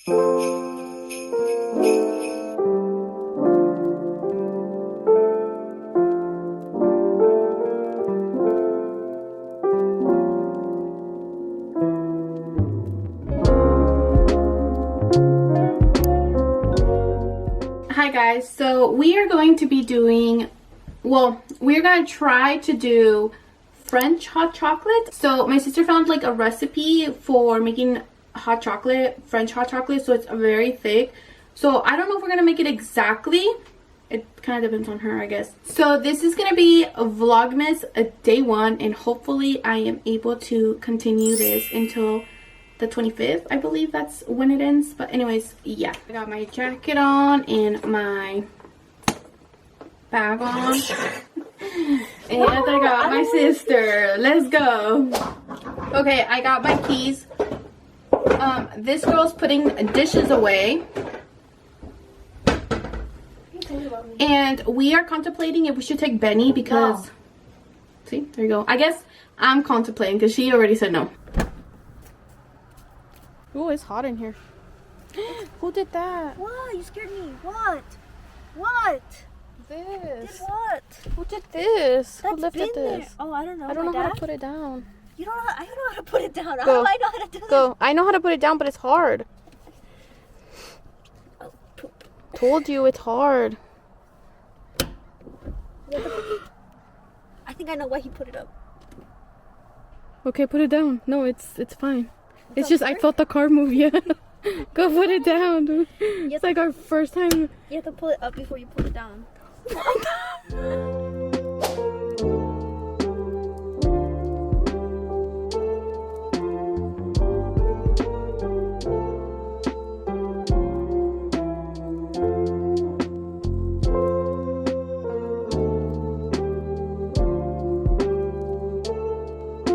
Hi guys, so we are going to be doing, well, we're gonna try to do French hot chocolate. So my sister found like a recipe for making hot chocolate, French hot chocolate, so it's very thick. So I don't know if we're gonna make it exactly. It kind of depends on her, I guess. So this is gonna be a Vlogmas day 1, and hopefully I am able to continue this until the 25th. I believe that's when it ends. But anyways, yeah, I got my jacket on and my bag on. And I got my sister. Let's go. Okay, I got my keys. This girl's putting dishes away. And we are contemplating if we should take Benny because... See, there you go. I guess I'm contemplating because she already said no. Oh, it's hot in here. Who did that? What? You scared me. What? What? This. Did what? Who did this? That's Who lifted been this? there. Oh, I don't know. I don't know My how dad? to put it down. You don't know. I don't know how to put it down. How Go. do I know how to do that? Go. I know how to put it down, but it's hard. Oh, poop. Told you it's hard. I think I know why he put it up. Okay, put it down. No, it's fine. It's up just I here? felt the car move. Yeah. Go put it down, dude. It's like our first time. You have to pull it up before you pull it down.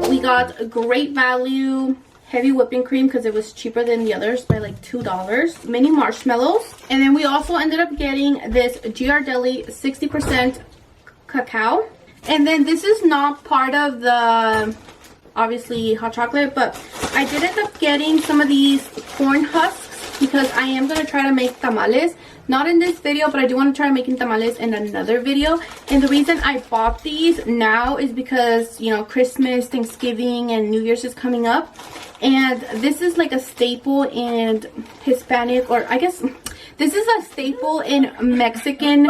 We got a great value heavy whipping cream because it was cheaper than the others by like $2. Mini marshmallows. And then we also ended up getting this Ghirardelli 60% cacao. And then this is not part of the, obviously, hot chocolate, but I did end up getting some of these corn husks because I am going to try to make tamales. Not in this video, but I do want to try making tamales in another video. And the reason I bought these now is because, you know, Christmas, Thanksgiving, and New Year's is coming up. And this is like a staple in Hispanic, or I guess this is a staple in Mexican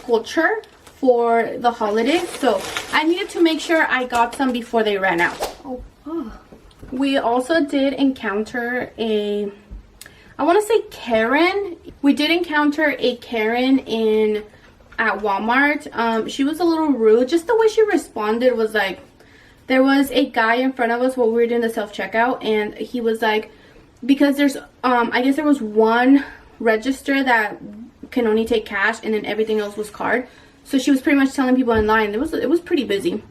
culture for the holidays. So I needed to make sure I got some before they ran out. Oh. We also did encounter a, I want to say Karen. We did encounter a Karen at Walmart. She was a little rude. Just the way she responded was like, there was a guy in front of us while we were doing the self-checkout, and he was like, because there's, I guess there was one register that can only take cash, and then everything else was card. So she was pretty much telling people in line, it was pretty busy.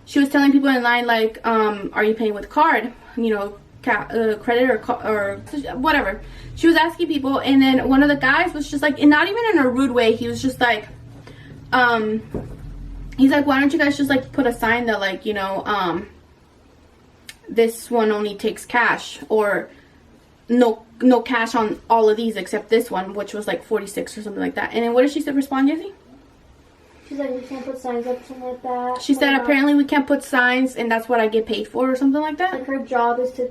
She was telling people in line like, are you paying with card? You know, credit or whatever. She was asking people, and then one of the guys was just like, and not even in a rude way, he was just like, he's like, why don't you guys just like put a sign that like, you know, this one only takes cash, or no cash on all of these except this one, which was like 46 or something like that. And then what did she respond, Jessie? She's like, we can't put signs up, something like that. She said apparently we can't put signs, and that's what I get paid for, or something like that. Like her job is to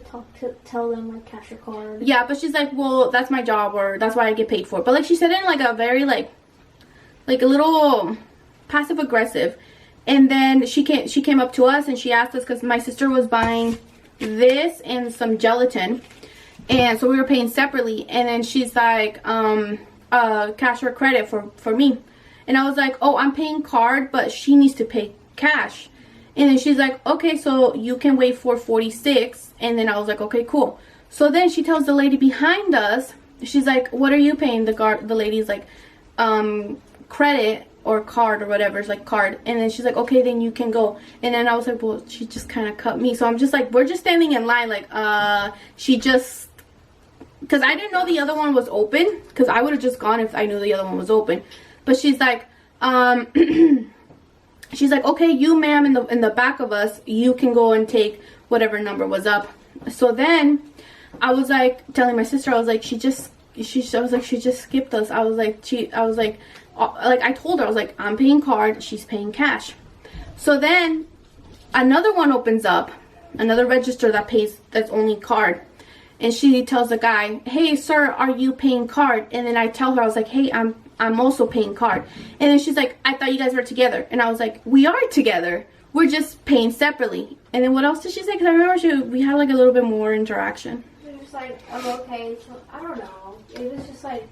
tell them like cash or card. Yeah, but she's like, well, that's my job, or that's what I get paid for. But like she said it in like a very like a little passive aggressive. And then she came up to us and she asked us, because my sister was buying this and some gelatin, and so we were paying separately. And then she's like, cash or credit for me. And I was like, oh, I'm paying card, but she needs to pay cash. And then she's like, okay, so you can wait for 46. And then I was like, okay, cool. So then she tells the lady behind us, she's like, what are you paying? The lady's like, credit or card or whatever. It's like card. And then she's like, okay, then you can go. And then I was like, well, she just kind of cut me. So I'm just like, we're just standing in line. Like, she just, because I didn't know the other one was open, because I would have just gone if I knew the other one was open. But she's like, she's like, okay, you ma'am in the back of us, you can go and take whatever number was up. So then I was like telling my sister, I was like, she just skipped us. I was like, I told her, I was like, I'm paying card, she's paying cash. So then another one opens up, another register that's only card. And she tells the guy, hey sir, are you paying card? And then I tell her, I was like, hey, I'm also paying card. And then she's like, I thought you guys were together. And I was like, we are together, we're just paying separately. And then what else did she say? Because I remember we had like a little bit more interaction. She was just like, oh, okay, so I don't know, it was just like,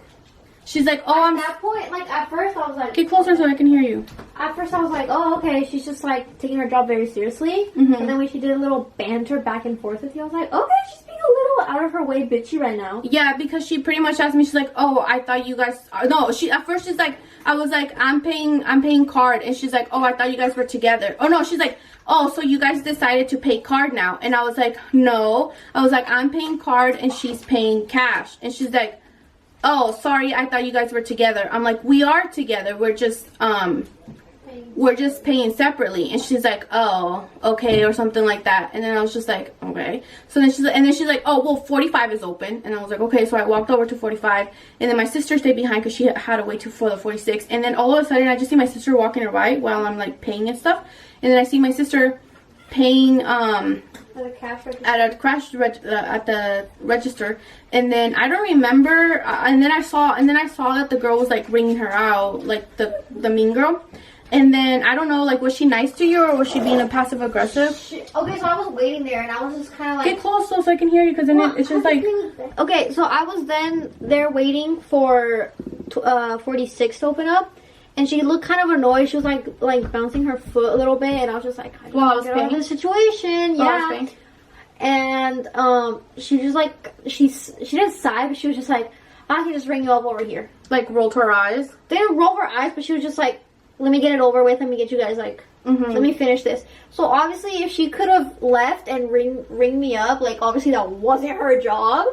she's like, oh, at that point, like, at first I was like, get closer so I can hear you. At first I was like, oh, okay, she's just like taking her job very seriously. Mm-hmm. And then when she did a little banter back and forth with you, I was like, okay, she's being a little out of her way bitchy right now. Yeah, because she pretty much asked me, she's like, oh, I thought you guys, no, at first she's like, I was like, I'm paying card. And she's like, oh, I thought you guys were together. Oh no, she's like, oh, so you guys decided to pay card now. And I was like, no. I was like, I'm paying card and she's paying cash. And she's like, oh, sorry, I thought you guys were together. I'm like, we are together. We're just paying separately. And she's like, oh, okay, or something like that. And then I was just like, okay. So then she's like, oh, well, 45 is open. And I was like, okay. So I walked over to 45. And then my sister stayed behind because she had to wait for the 46. And then all of a sudden, I just see my sister walking her by while I'm like paying and stuff. And then I see my sister paying at the register, and then I don't remember, and then I saw that the girl was like ringing her out, like the mean girl. And then I don't know, like, was she nice to you or was she being a passive aggressive? Okay, so I was waiting there and I was just kind of like, get close so I can hear you, because then it's just like, okay, so I was then there waiting for 46 to open up. And she looked kind of annoyed. She was like bouncing her foot a little bit, and I was just like, I was get out of the situation. Yeah. And she just like she didn't sigh, but she was just like, I can just ring you up over here. Like rolled her eyes. They didn't roll her eyes, but she was just like, let me get it over with. Let me get you guys like, let me finish this. So obviously, if she could have left and ring me up, like obviously that wasn't her job.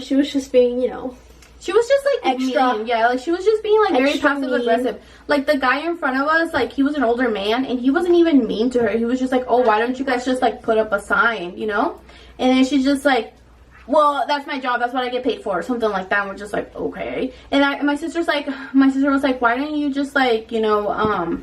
She was just being, you know. She was just like extra mean. Yeah, like she was just being like very passive aggressive. Like the guy in front of us, like he was an older man and he wasn't even mean to her. He was just like, oh, why don't you guys just like put up a sign, you know? And then she's just like, well, that's my job, that's what I get paid for, or something like that. And we're just like, okay. And my sister was like, why didn't you just like, you know,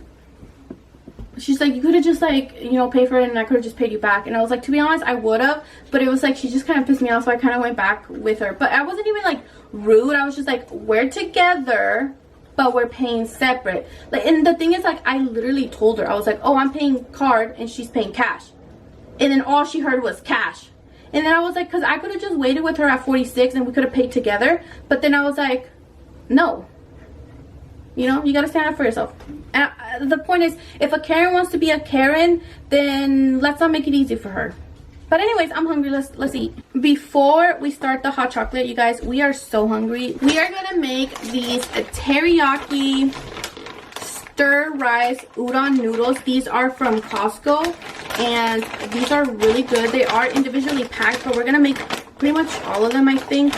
she's like, you could have just like, you know, paid for it and I could have just paid you back. And I was like, to be honest, I would have, but it was like, she just kind of pissed me off, so I kind of went back with her. But I wasn't even like rude. I was just like, we're together, but we're paying separate. Like, and the thing is, like, I literally told her, I was like, oh, I'm paying card and she's paying cash. And then all she heard was cash. And then I was like, because I could have just waited with her at 46 and we could have paid together. But then I was like, no. You know, you gotta stand up for yourself. And the point is, if a Karen wants to be a Karen, then let's not make it easy for her. But anyways, I'm hungry. Let's eat. Before we start the hot chocolate, you guys, we are so hungry. We are gonna make these teriyaki stir rice udon noodles. These are from Costco, and these are really good. They are individually packed, but we're gonna make pretty much all of them, I think.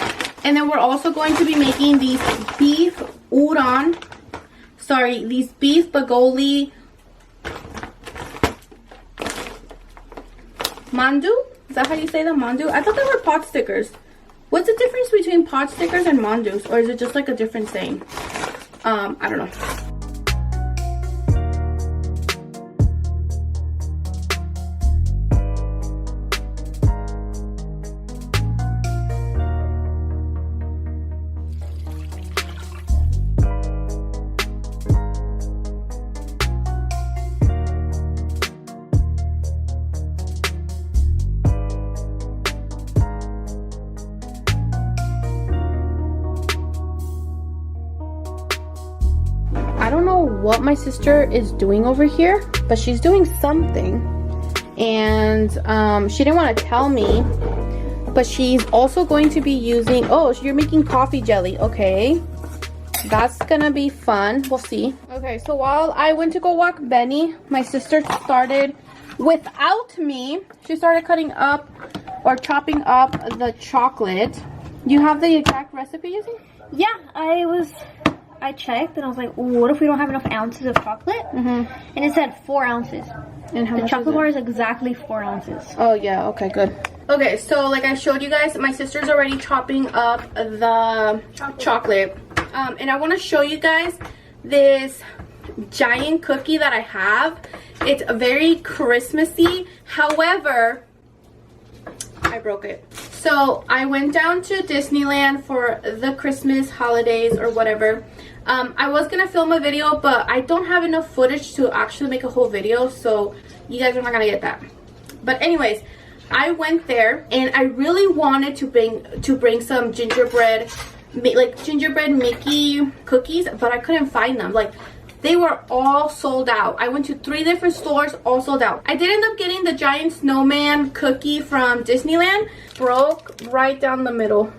And then we're also going to be making these beef udon. Sorry, these beef bagoli mandu? Is that how you say them? Mandu? I thought they were pot stickers. What's the difference between pot stickers and mandus? Or is it just like a different saying? I don't know. I don't know what my sister is doing over here, but she's doing something. And she didn't want to tell me, but she's also going to be using, oh, you're making coffee jelly. Okay, that's gonna be fun. We'll see. Okay, so while I went to go walk Benny, my sister started, without me, she started cutting up or chopping up the chocolate. You have the exact recipe using? Yeah, I checked and I was like, what if we don't have enough ounces of chocolate? And it said 4 ounces. And how the much chocolate bar is exactly 4 ounces. Oh yeah, okay, good. Okay, so like I showed you guys, my sister's already chopping up the chocolate. And I want to show you guys this giant cookie that I have. It's very Christmassy. However, I broke it. So I went down to Disneyland for the Christmas holidays or whatever. I was gonna film a video, but I don't have enough footage to actually make a whole video, so you guys are not gonna get that. But anyways, I went there and I really wanted to bring some gingerbread, like gingerbread Mickey cookies, but I couldn't find them. Like, they were all sold out. I went to 3 different stores, all sold out. I did end up getting the giant snowman cookie from Disneyland. Broke right down the middle.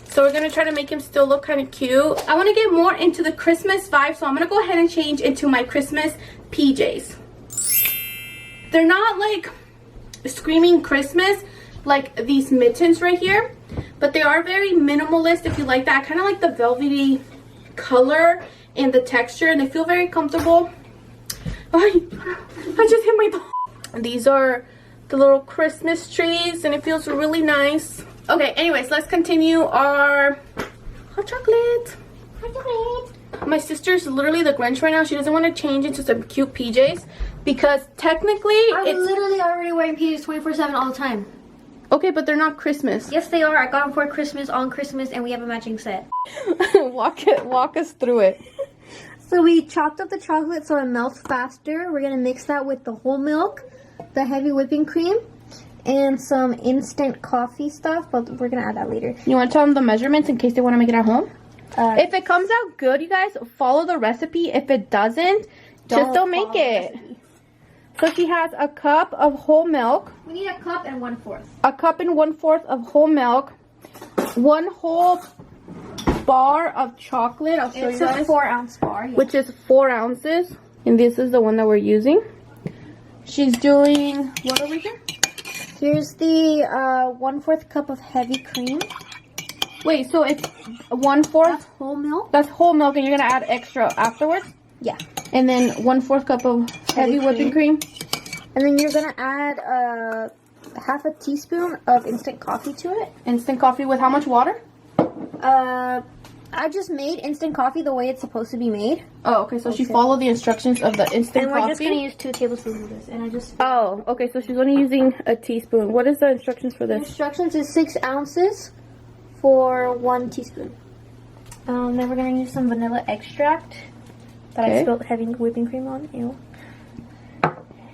So we're gonna try to make him still look kind of cute. I want to get more into the Christmas vibe, so I'm gonna go ahead and change into my Christmas PJs. They're not like screaming Christmas like these mittens right here, but they are very minimalist if you like that. I kind of like the velvety color and the texture, and they feel very comfortable. I just hit my thumb. These are the little Christmas trees, and it feels really nice. Okay, anyways, let's continue our hot chocolate. Hot chocolate. My sister's literally the Grinch right now. She doesn't want to change into some cute PJs because technically I'm literally already wearing PJs 24/7 all the time. Okay, but they're not Christmas. Yes, they are. I got them for Christmas, on Christmas, and we have a matching set. Walk us through it. So we chopped up the chocolate so it melts faster. We're going to mix that with the whole milk, the heavy whipping cream, and some instant coffee stuff, but we're going to add that later. You want to tell them the measurements in case they want to make it at home? If it comes out good, you guys, follow the recipe. If it doesn't, just don't make it. So she has a cup of whole milk. We need a cup and 1/4. A cup and 1/4 of whole milk. 1 whole bar of chocolate. I'll show you guys. It's a 4-ounce bar. Yeah. Which is 4 ounces. And this is the one that we're using. She's doing, what are we doing? Here's the 1/4 cup of heavy cream. Wait, so it's 1/4? That's whole milk? That's whole milk, and you're going to add extra afterwards? Yeah. And then 1/4 cup of heavy whipping cream. And then you're going to add half a teaspoon of instant coffee to it. Instant coffee with how much water? I just made instant coffee the way it's supposed to be made. Oh, okay. So she followed the instructions of the instant coffee. And we're just going to use 2 tablespoons of this. And I just... Oh, okay. So she's only using a teaspoon. What is the instructions for this? The instructions is 6 ounces for 1 teaspoon. Then we're going to use some vanilla extract that I spilled heavy whipping cream on. Ew.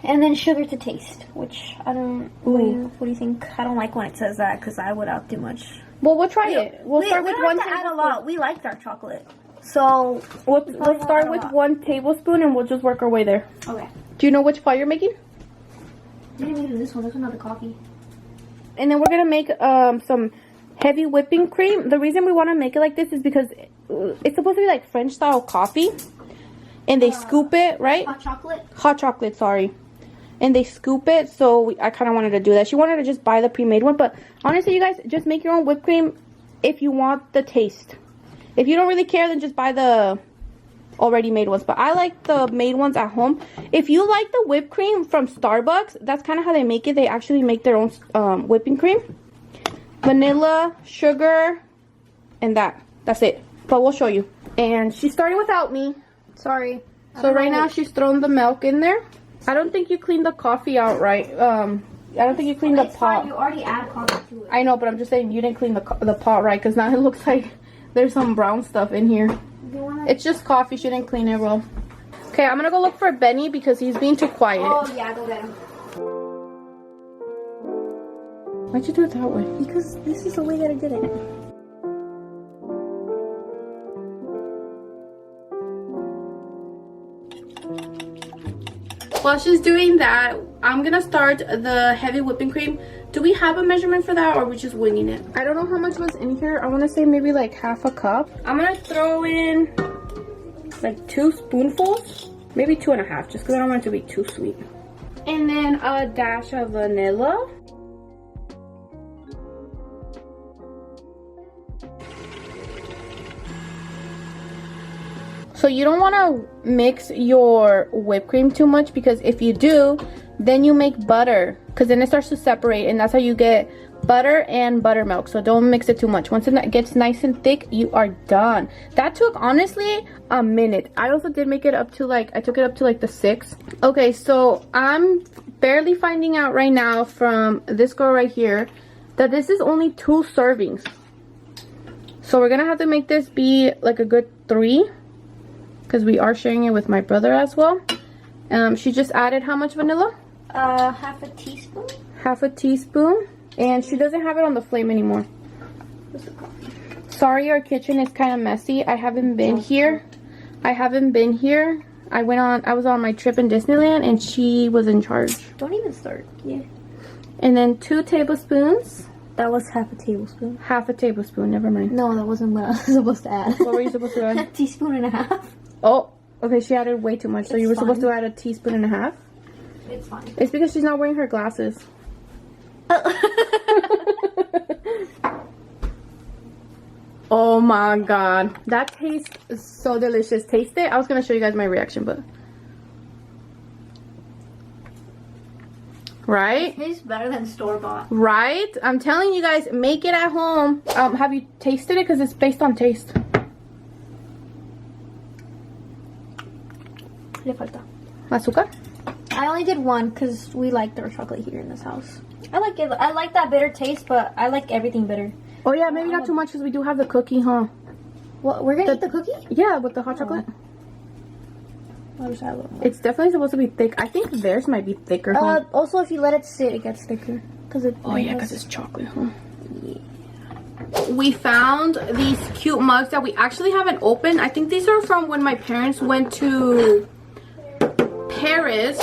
And then sugar to taste, which I don't... What do you think? I don't like when it says that because I would outdo much. Well, we'll try it. We'll start with 1 tablespoon. Add a lot. We like dark chocolate. So we'll start with 1 tablespoon and we'll just work our way there. Okay. Do you know which pot you're making? I didn't make this one. This one's not the coffee. And then we're going to make some heavy whipping cream. The reason we want to make it like this is because it's supposed to be like French style coffee. And they scoop it, right? Hot chocolate? Hot chocolate, sorry. And they scoop it, so I kind of wanted to do that. She wanted to just buy the pre-made one, but honestly, you guys, just make your own whipped cream if you want the taste. If you don't really care, then just buy the already made ones. But I like the made ones at home. If you like the whipped cream from Starbucks, that's kind of how they make it. They actually make their own whipping cream. Vanilla, sugar, and that's it. But we'll show you. And she started without me. Sorry. So right now she's thrown the milk in there. I don't think you cleaned the coffee out right. I don't think you cleaned the pot. Fine. You already add coffee to it. I know, but I'm just saying you didn't clean the pot right because now it looks like there's some brown stuff in here. It's just coffee. She didn't clean it well. Okay, I'm gonna go look for Benny because he's being too quiet. Oh yeah, go get him. Why'd you do it that way? Because this is the way that I did it. While she's doing that, I'm gonna start the heavy whipping cream. Do we have a measurement for that, or are we just winging it? I don't know how much was in here. I want to say maybe like half a cup. I'm gonna throw in like 2 spoonfuls, maybe 2.5, just because I don't want it to be too sweet. And then a dash of vanilla. So you don't want to mix your whipped cream too much because if you do, then you make butter, because then it starts to separate, and that's how you get butter and buttermilk. So don't mix it too much. Once it gets nice and thick, you are done. That took honestly a minute. I also did make it up to like, I took it up to like the 6. Okay, so I'm barely finding out right now from this girl right here that this is only 2 servings. So we're gonna have to make this be like a good 3, because we are sharing it with my brother as well. She just added how much vanilla? Half a teaspoon. Half a teaspoon. And she doesn't have it on the flame anymore. Sorry, our kitchen is kind of messy. I haven't been here. I was on my trip in Disneyland, and she was in charge. Don't even start. Yeah. And then 2 tablespoons. That was half a tablespoon. Half a tablespoon, never mind. No, that wasn't what I was supposed to add. What were you supposed to add? A teaspoon and a half. Oh, okay, she added way too much. So you were supposed to fine. add a teaspoon and a half? It's fine. It's because she's not wearing her glasses. Oh my god. That tastes so delicious. Taste it. I was going to show you guys my reaction, but... Right? It tastes better than store-bought. Right? I'm telling you guys, make it at home. Have you tasted it? Because it's based on taste. Le falta. Azúcar? I only did 1 because we like dark chocolate here in this house. I like it. I like that bitter taste, but I like everything bitter. Oh yeah, maybe not too much because we do have the cookie, huh? What? We're gonna eat the cookie? Yeah, with the hot chocolate. I'll just add a little more. It's definitely supposed to be thick. I think theirs might be thicker, huh? Also, if you let it sit, it gets thicker. Oh yeah, because it's chocolate, huh? Yeah. We found these cute mugs that we actually haven't opened. I think these are from when my parents went to Paris.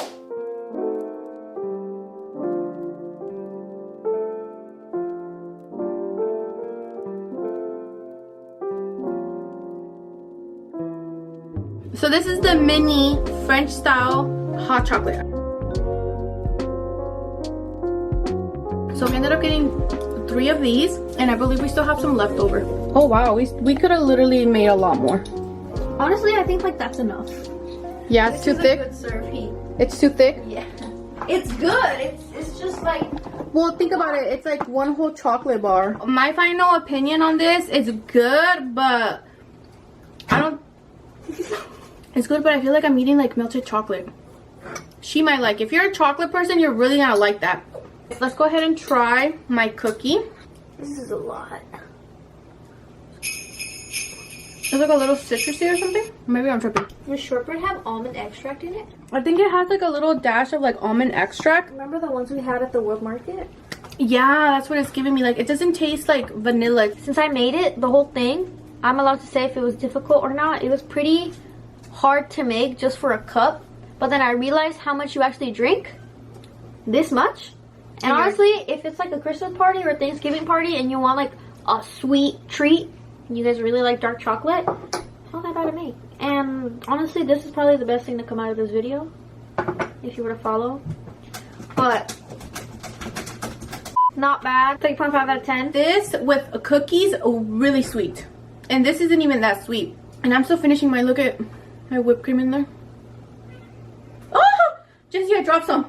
So this is the mini French style hot chocolate. So we ended up getting 3 of these, and I believe we still have some left over. Oh wow, we could have literally made a lot more. Honestly, I think like that's enough. Yeah, it's too thick. Good serving. It's too thick. Yeah, it's good. It's just like. Well, think about it. It's like 1 whole chocolate bar. My final opinion on this is good, but I don't. It's good, but I feel like I'm eating like melted chocolate. She might like. If you're a chocolate person, you're really gonna like that. Let's go ahead and try my cookie. This is a lot. It's like a little citrusy or something. Maybe I'm tripping. Does shortbread have almond extract in it? I think it has like a little dash of like almond extract. Remember the ones we had at the World Market? Yeah, that's what it's giving me. Like, it doesn't taste like vanilla. Since I made it, the whole thing, I'm allowed to say if it was difficult or not. It was pretty hard to make just for a cup. But then I realized how much you actually drink. This much. And honestly, if it's like a Christmas party or a Thanksgiving party and you want like a sweet treat, and you guys really like dark chocolate, not that bad to make. And honestly, this is probably the best thing to come out of this video, if you were to follow. But not bad. 3.5 out of 10. This with cookies, really sweet. And this isn't even that sweet. And I'm still finishing my, look at my whipped cream in there. Oh! Jessie, I dropped some.